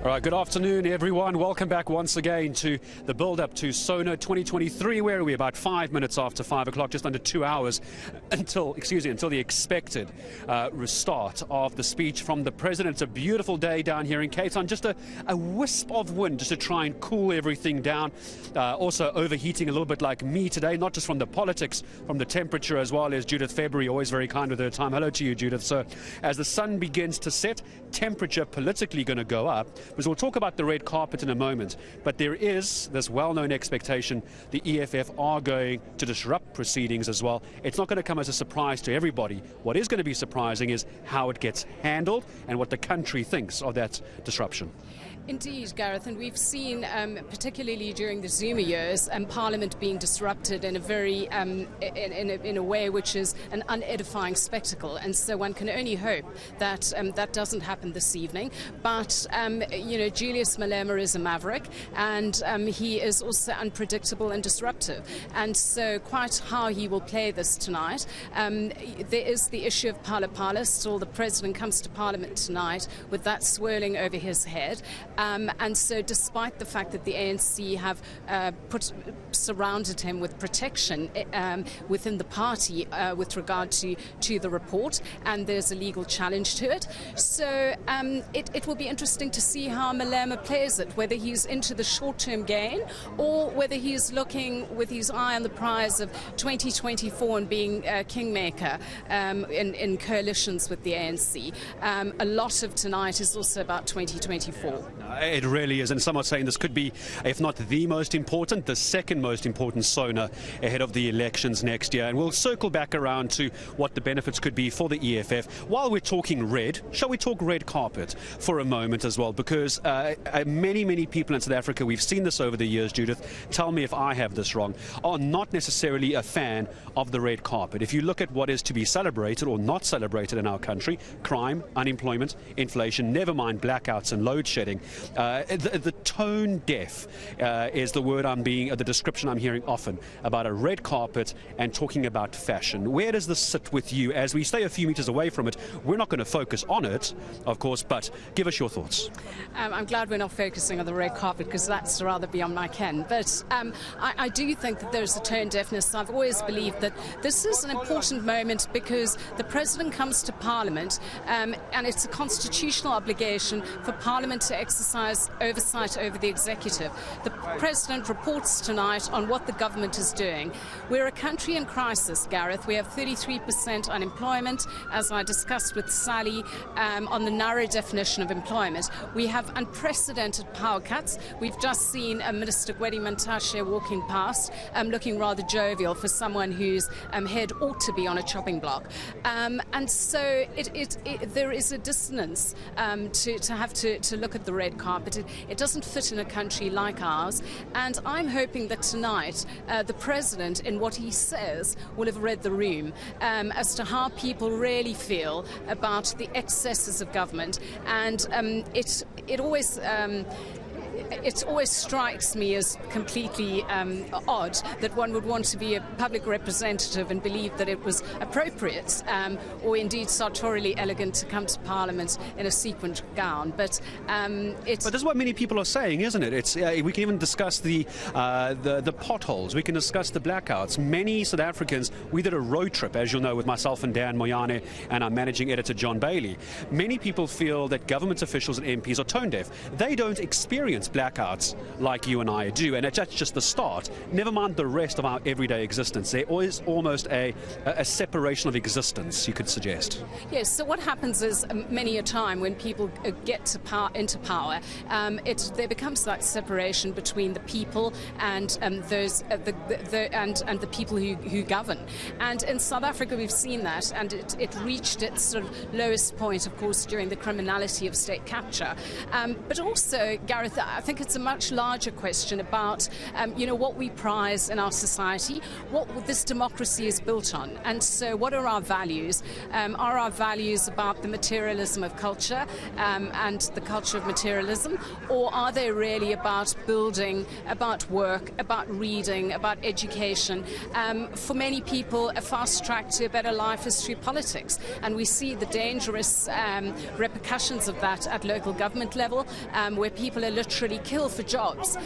All right, good afternoon, everyone. Welcome back once again to the build-up to SONA 2023. Where are we? About 5 minutes after 5 o'clock, just under 2 hours until the expected restart of the speech from the president. It's a beautiful day down here in Cape Town. Just a wisp of wind just to try and cool everything down. Also overheating a little bit like me today, not just from the politics, from the temperature as well. As Judith February, always very kind with her time. Hello to you, Judith. So as the sun begins to set, temperature politically going to go up. Because we'll talk about the red carpet in a moment, but there is this well-known expectation the EFF are going to disrupt proceedings as well. It's not going to come as a surprise to everybody. What is going to be surprising is how it gets handled and what the country thinks of that disruption. Indeed, Gareth, and we've seen, particularly during the Zuma years, Parliament being disrupted in a very, in a way which is an unedifying spectacle. And so one can only hope that that doesn't happen this evening. But you know, Julius Malema is a maverick, and he is also unpredictable and disruptive. And so, quite how he will play this tonight, there is the issue of Phala Phala. Still, the president comes to Parliament tonight with that swirling over his head. And so despite the fact that the ANC have surrounded him with protection within the party with regard to the report, and there's a legal challenge to it. So it will be interesting to see how Malema plays it, whether he's into the short-term gain or whether he's looking with his eye on the prize of 2024 and being kingmaker in coalitions with the ANC. A lot of tonight is also about 2024. It really is, and some are saying this could be, if not the most important, the second most important SONA ahead of the elections next year. And we'll circle back around to what the benefits could be for the EFF. While we're talking red, shall we talk red carpet for a moment as well? Because many people in South Africa, we've seen this over the years, Judith, tell me if I have this wrong, are not necessarily a fan of the red carpet. If you look at what is to be celebrated or not celebrated in our country, crime, unemployment, inflation, never mind blackouts and load shedding, the tone deaf is the word the description I'm hearing often about a red carpet and talking about fashion. Where does this sit with you? As we stay a few meters away from it, we're not going to focus on it, of course, but give us your thoughts. I'm glad we're not focusing on the red carpet, because that's rather beyond my ken. But I do think that there's a tone deafness. I've always believed that this is an important moment because the president comes to Parliament, and it's a constitutional obligation for Parliament to exercise oversight over the executive. The president reports tonight on what the government is doing. We're a country in crisis, Gareth. We have 33% unemployment, as I discussed with Sally, on the narrow definition of employment. We have unprecedented power cuts. We've just seen Minister Gwedi Mantashe walking past, looking rather jovial for someone whose head ought to be on a chopping block. And so there is a dissonance to have to look at the red carpet. It doesn't fit in a country like ours, and I'm hoping that tonight the president, in what he says, will have read the room as to how people really feel about the excesses of government. And it always strikes me as completely odd that one would want to be a public representative and believe that it was appropriate or indeed sartorially elegant to come to Parliament in a sequined gown. But this is what many people are saying, isn't it? It's we can even discuss the potholes. We can discuss the blackouts. Many South Africans, we did a road trip, as you'll know, with myself and Dan Moyane and our managing editor John Bailey. Many people feel that government officials and MPs are tone deaf. They don't experience blackouts like you and I do, and that's just the start. Never mind the rest of our everyday existence. There is almost a separation of existence, you could suggest. Yes, so what happens is many a time when people get into power, there becomes that separation between the people and the people who govern. And in South Africa we've seen that, and it reached its sort of lowest point, of course, during the criminality of state capture. But also, Gareth, I think it's a much larger question about, what we prize in our society, what this democracy is built on. And so what are our values? Are our values about the materialism of culture and the culture of materialism? Or are they really about building, about work, about reading, about education? For many people, a fast track to a better life is through politics. And we see the dangerous repercussions of that at local government level, where people are literally killed for jobs.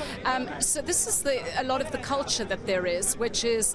So this is a lot of the culture that there is, which is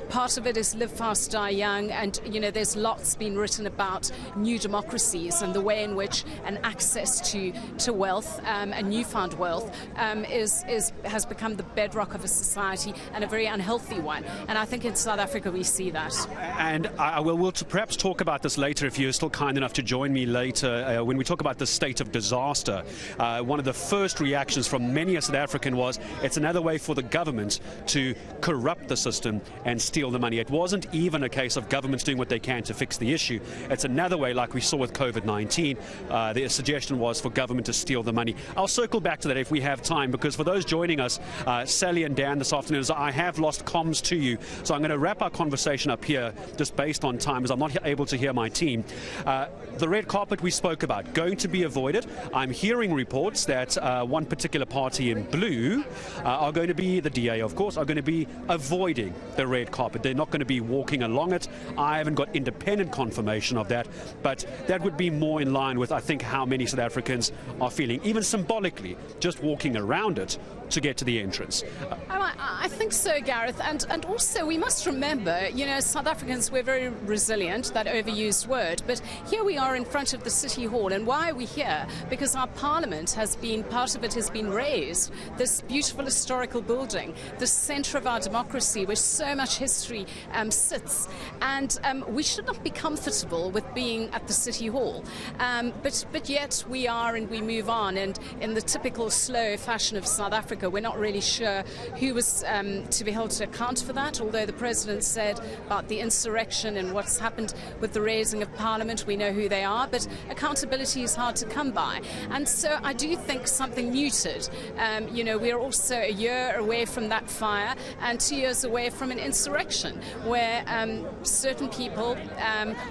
part of it is live fast, die young, and there's lots been written about new democracies and the way in which an access to wealth, and newfound wealth, has become the bedrock of a society, and a very unhealthy one. And I think in South Africa we see that. And we'll perhaps talk about this later if you're still kind enough to join me later when we talk about the state of disaster. One of the first reactions from many a South African was it's another way for the government to corrupt the system and steal the money. It wasn't even a case of governments doing what they can to fix the issue. It's another way, like we saw with COVID-19. The suggestion was for government to steal the money. I'll circle back to that if we have time, because for those joining us, Sally and Dan this afternoon, I have lost comms to you. So I'm going to wrap our conversation up here just based on time, as I'm not able to hear my team. The red carpet we spoke about, going to be avoided. I'm hearing reports that one particular party in blue are going to be, the DA of course, are going to be avoiding the red carpet. They're not going to be walking along it. I haven't got independent confirmation of that, but that would be more in line with, I think, how many South Africans are feeling, even symbolically, just walking around it to get to the entrance. I think so, Gareth, and also we must remember, South Africans, we're very resilient, that overused word, but here we are in front of the City Hall. And why are we here? Because our Parliament part of it has been raised, this beautiful historical building, the centre of our democracy where so much history sits, and we should not be comfortable with being at the City Hall, but yet we are, and we move on, and in the typical slow fashion of South Africa, we're not really sure who was to be held to account for that, although the President said about the insurrection and what's happened with the raising of Parliament, we know who they are, but accountability is hard to come by. And so I do think something muted. We're also a year away from that fire and 2 years away from an insurrection where certain people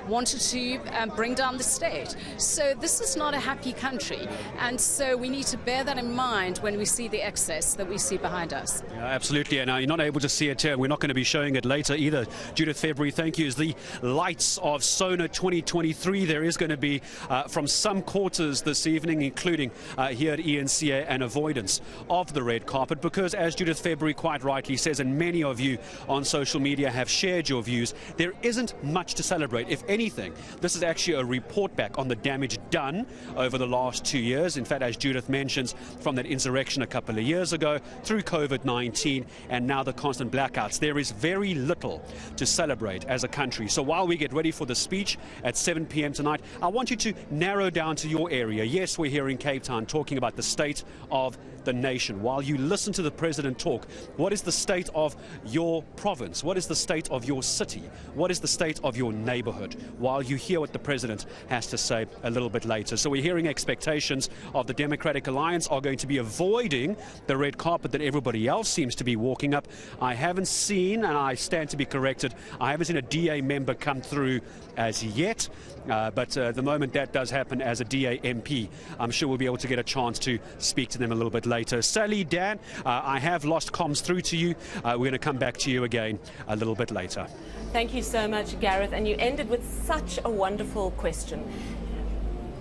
wanted to bring down the state. So this is not a happy country, and so we need to bear that in mind when we see the excess that we see behind us. Yeah, absolutely, and you're not able to see it here. We're not going to be showing it later either. Judith February, thank you. As the lights of SONA 2023, there is going to be from some quarters this evening, including here at eNCA, an avoidance of the red carpet, because as Judith February quite rightly says, and many of you on social media have shared your views, there isn't much to celebrate. If anything, this is actually a report back on the damage done over the last 2 years. In fact, as Judith mentions, from that insurrection a couple of years ago, through COVID-19, and now the constant blackouts, there is very little to celebrate as a country. So while we get ready for the speech at 7 p.m. tonight, I want you to narrow down to your area. Yes, we're here in Cape Town talking about the state of the nation. While you listen to the President talk, what is the state of your province? What is the state of your city? What is the state of your neighborhood? While you hear what the President has to say a little bit later. So we're hearing expectations of the Democratic Alliance are going to be avoiding the red carpet that everybody else seems to be walking up. I haven't seen, and I stand to be corrected, I haven't seen a DA member come through as yet, but the moment that does happen as a DA MP, I'm sure we'll be able to get a chance to speak to them a little bit later. Sally, Dan, I have lost comms through to you. We're going to come back to you again a little bit later. Thank you so much, Gareth, and you ended with such a wonderful question.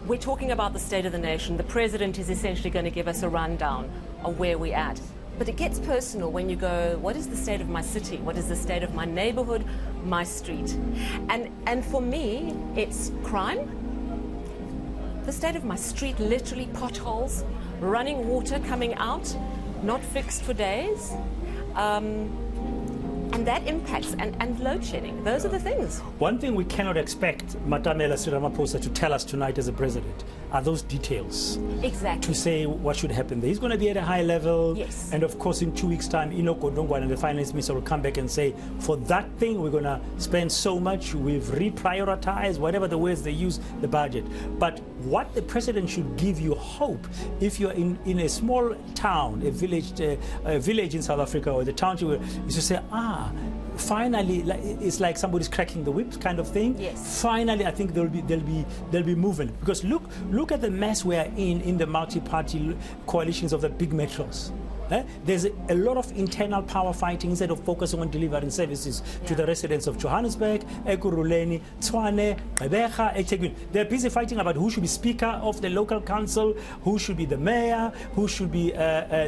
We're talking about the state of the nation. The President is essentially going to give us a rundown of where we're at. But it gets personal when you go, what is the state of my city? What is the state of my neighborhood, my street? And for me, it's crime. The state of my street, literally potholes, running water coming out, not fixed for days. And that impacts, and load shedding. Those are the things. One thing we cannot expect Matamela Ramaphosa to tell us tonight as a president. are those details. Exactly. To say what should happen there. He's going to be at a high level. Yes. And of course, in 2 weeks' time, Enoch Godongwana and the finance minister will come back and say, for that thing, we're going to spend so much. We've reprioritized, whatever the words they use, the budget. But what the president should give you hope, if you're in a small town, a village in South Africa, or the township, is to say, finally, it's like somebody's cracking the whip kind of thing. Yes. Finally, I think there'll be movement, because look at the mess we are in the multi-party coalitions of the big metros. There's a lot of internal power fighting instead of focusing on delivering services to the residents of Johannesburg, Ekurhuleni, Tshwane, Gqeberha, eThekwini. They're busy fighting about who should be speaker of the local council, who should be the mayor, who should be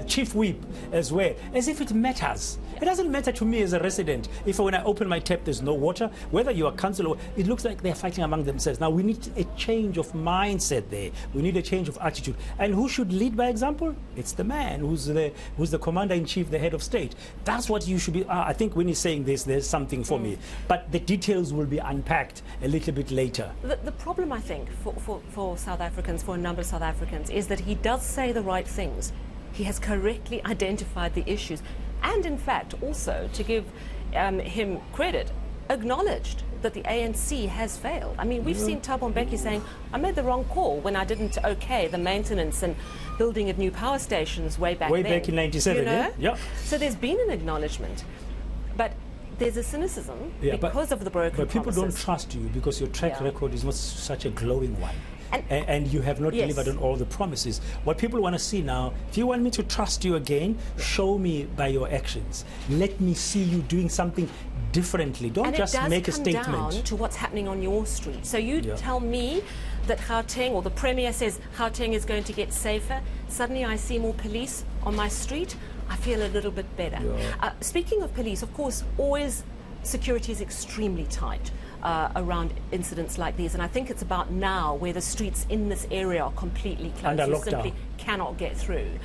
chief whip as well, as if it matters. It doesn't matter to me as a resident if when I open my tap there's no water, whether you're a councillor. It looks like they're fighting among themselves. Now we need a change of mindset there. We need a change of attitude. And who should lead by example? It's the man who's the commander-in-chief, the head of state. That's what you should be. I think when he's saying this, there's something for me. But the details will be unpacked a little bit later. The problem, I think, for South Africans, for a number of South Africans, is that he does say the right things. He has correctly identified the issues. And in fact, also, to give him credit, acknowledged that the ANC has failed. I mean, we've seen Thabo Mbeki saying, I made the wrong call when I didn't okay the maintenance and building of new power stations way back in 97, yeah? So there's been an acknowledgement, but there's a cynicism because of the broken But people promises. don't trust you because your track record is not such a glowing one. And you have not delivered on all the promises. What people want to see now, if you want me to trust you again, show me by your actions. Let me see you doing something differently. Don't just make a statement. And it does come down to what's happening on your street. So you tell me that Gauteng, or the Premier says Gauteng is going to get safer. Suddenly I see more police on my street. I feel a little bit better. Speaking of police, of course, always security is extremely tight around incidents like these, and I think it's about now where the streets in this area are completely closed. Under You lockdown. simply cannot get through.